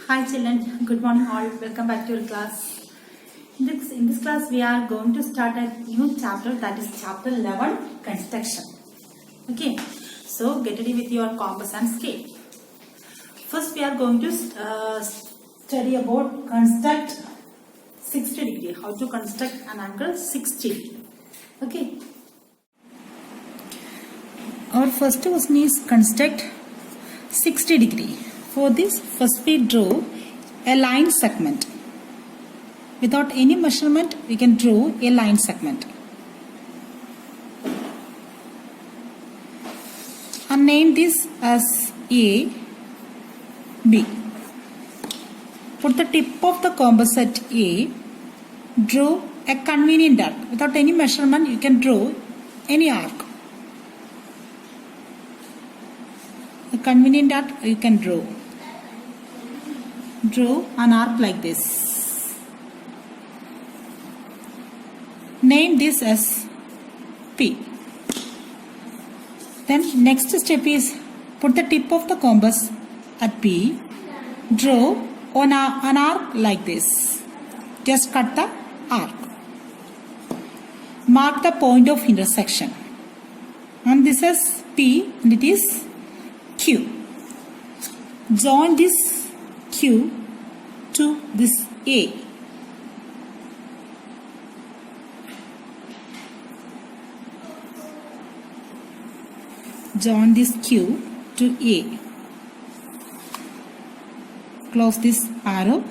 Hi children, good morning all. Welcome back to your class. In this class, we are going to start a new chapter, that is chapter 11, construction. Okay, so get ready with your compass and scale. First, we are going to study about construct 60 degree. How to construct an angle 60. Okay. Our first question is construct 60 degree. For this, first we draw a line segment. Without any measurement, we can draw a line segment. And name this as A, B. Put the tip of the compass at A. Draw a convenient arc. Without any measurement, you can draw any arc. A convenient arc you can draw. Draw an arc like this. Name this as P. Then next step is put the tip of the compass at P. Draw on an arc like this. Just cut the arc. Mark the point of intersection. And this is P and it is Q. Join this Q to this A. Join this Q to A. Close this arrow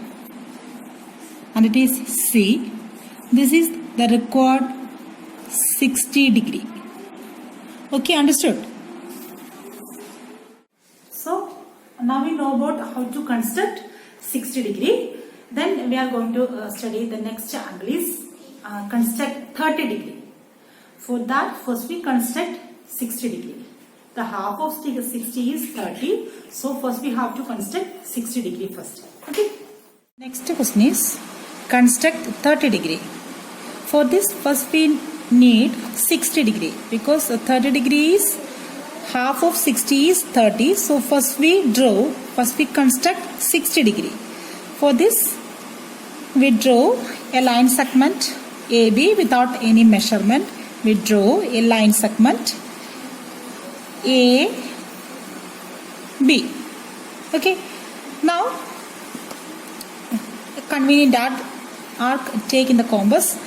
and it is C. This is the required 60 degree. Okay, understood? So now we know about how to construct 60 degree. Then we are going to study the next angle is construct 30 degree. For that, first we construct 60 degree. The half of 60 is 30. So first we have to construct 60 degree first. Okay. Next question is construct 30 degree. For this, first we need 60 degree because 30 degree is half of 60 is 30. So first we construct 60 degree. For this, we draw a line segment AB without any measurement. We draw a line segment A, B. Okay. Now, a convenient arc take in the compass.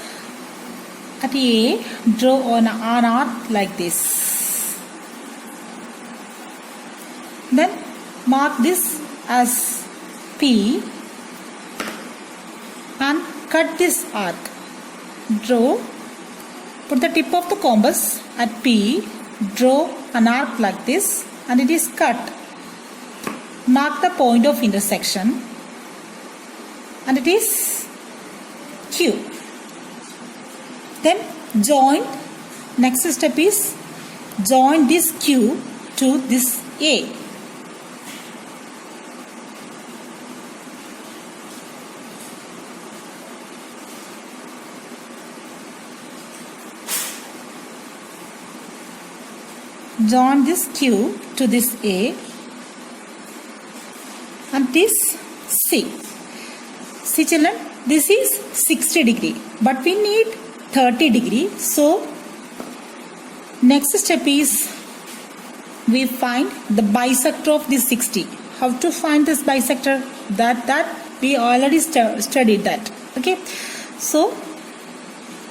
At A, draw on an arc like this. Then mark this as P and cut this arc. Draw, put the tip of the compass at P, draw an arc like this and it is cut. Mark the point of intersection and it is Q. Then join, next step is join this Q to this A. Join this Q to this A and this C. See children, this is 60 degree but we need 30 degree. So next step is we find the bisector of this 60. How to find this bisector? That we already studied that. Okay. So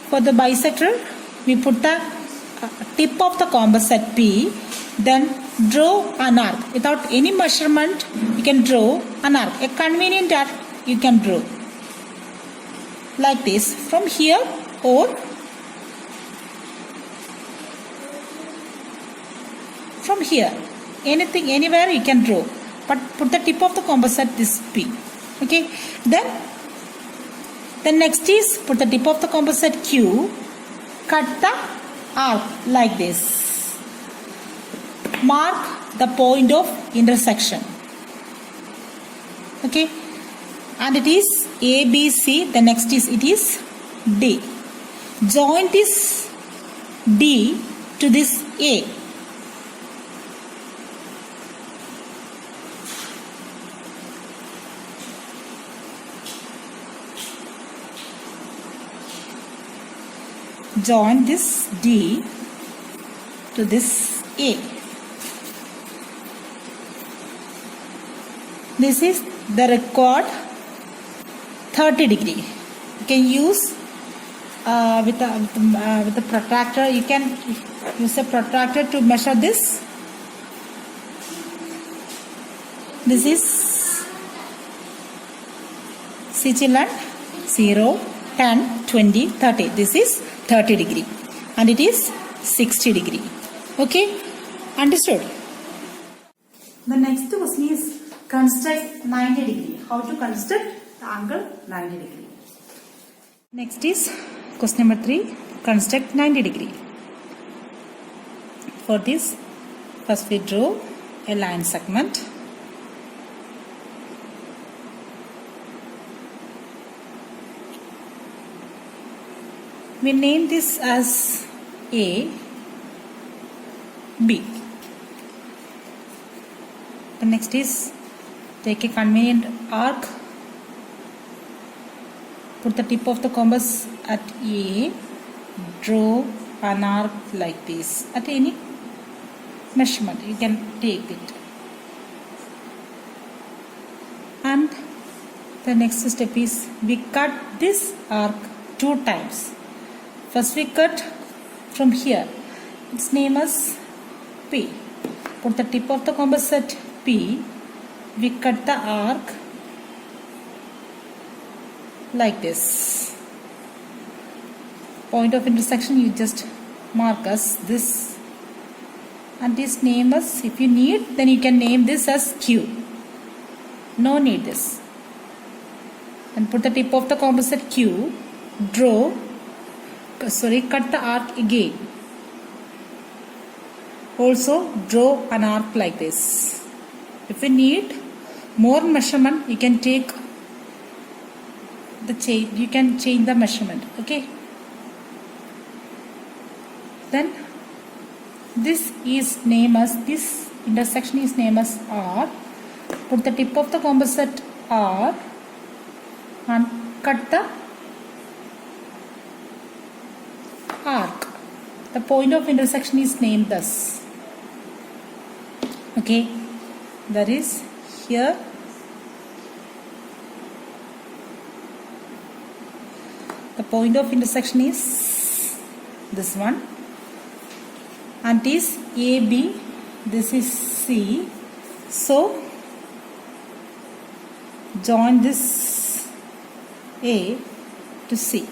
for the bisector, we put the tip of the compass at P, then draw an arc. Without any measurement, you can draw an arc. A convenient arc you can draw like this from here or from here. Anything, anywhere you can draw. But put the tip of the compass at this P. Okay. Then next is put the tip of the compass at Q. Cut the arc like this. Mark the point of intersection. Okay. And it is A, B, C. The next is it is D. Join this D to this A. join this D to this A. This is the required 30 degree. You can use with a protractor. You can use a protractor to measure this. This is Switzerland 0, 10, 20, 30. This is 30 degree and it is 60 degree. Okay, understood? The next question is construct 90 degree. How to construct the angle 90 degree. Next is question number 3. Construct 90 degree. For this, first we draw a line segment. We name this as A, B. The next is take a convenient arc. Put the tip of the compass at A. Draw an arc like this. At any measurement, you can take it. And the next step is we cut this arc 2 times. First we cut from here. Its name as P. Put the tip of the compass at P. We cut the arc like this. Point of intersection you just mark as this. And this name as, if you need, then you can name this as Q. No need this. And put the tip of the compass at Q. Cut the arc again. Also draw an arc like this. If you need more measurement, you can take the change. You can change the measurement. Okay. Then this intersection is named as R. Put the tip of the compass at R and cut the arc. The point of intersection is named thus. Okay, that is here. The point of intersection is this one, and it is AB. This is C. So join this A to C.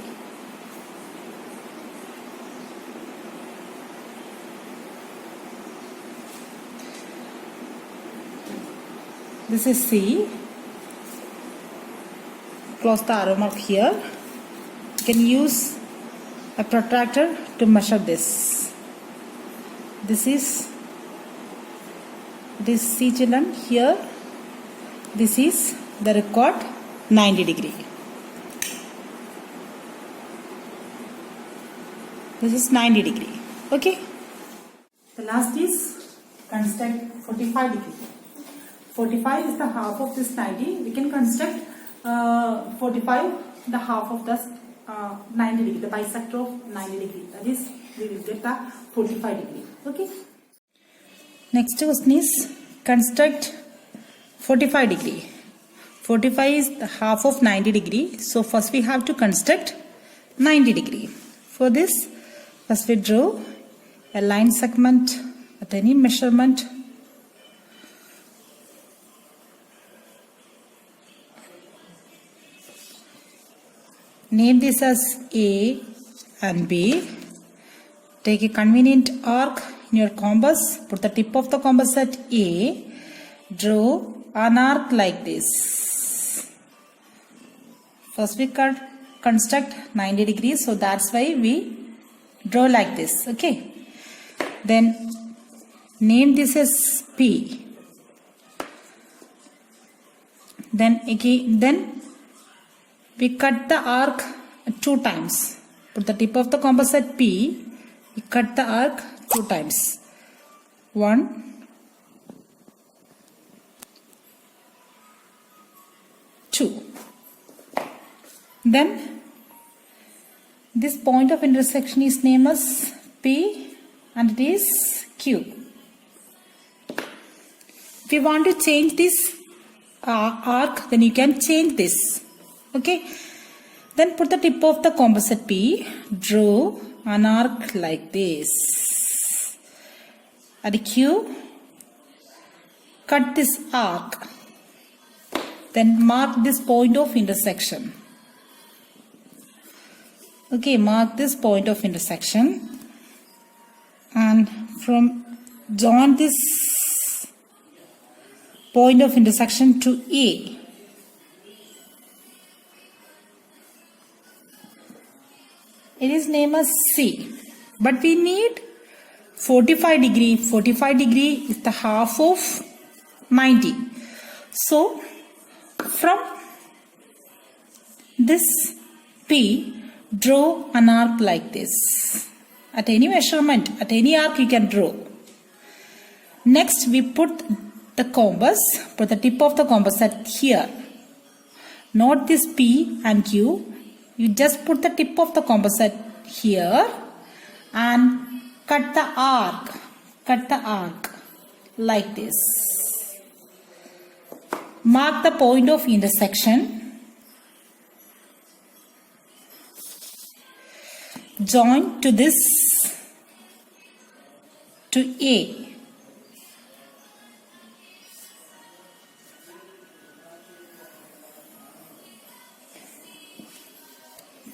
This is C. Close the arrow mark here. You can use a protractor to measure this. This is C children here. This is the record 90 degree. This is 90 degree. Okay. The last is construct 45 degree. 45 is the half of this 90. We can construct 45 the half of this 90 degree, the bisector of 90 degree. That is, we will get the 45 degree. Okay. Next question is construct 45 degree. 45 is the half of 90 degree. So first we have to construct 90 degree. For this, first we draw a line segment at any measurement. Name this as A and B. Take a convenient arc in your compass. Put the tip of the compass at A. Draw an arc like this. First we construct 90 degrees. So that's why we draw like this. Okay. Then name this as P. Then we cut the arc 2 times. Put the tip of the compass at P. We cut the arc 2 times. 1, 2. Then This point of intersection is named as P and it is Q. If you want to change this arc, then you can change this. Okay. Then put the tip of the composite P, draw an arc like this. At Q, cut this arc. Then mark this point of intersection. Okay, mark this point of intersection. And join this point of intersection to A. It is named as C. But we need 45 degree. 45 degree is the half of 90. So, from this P, draw an arc like this. At any measurement, at any arc you can draw. Next, we put the compass, put the tip of the compass at here. Not this P and Q. You just put the tip of the compass at here and cut the arc. Cut the arc like this. Mark the point of intersection. Join to this to A.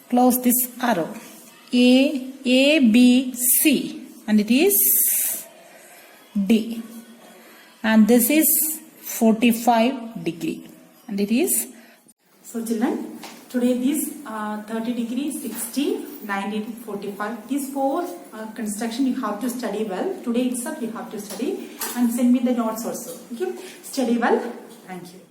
Close this arrow. A, B, C, and it is D. And this is 45 degree. And it is. So children, today these 30 degree, 60, 90, 45. These four construction you have to study well. Today itself you have to study and send me the notes also. Okay, study well. Thank you.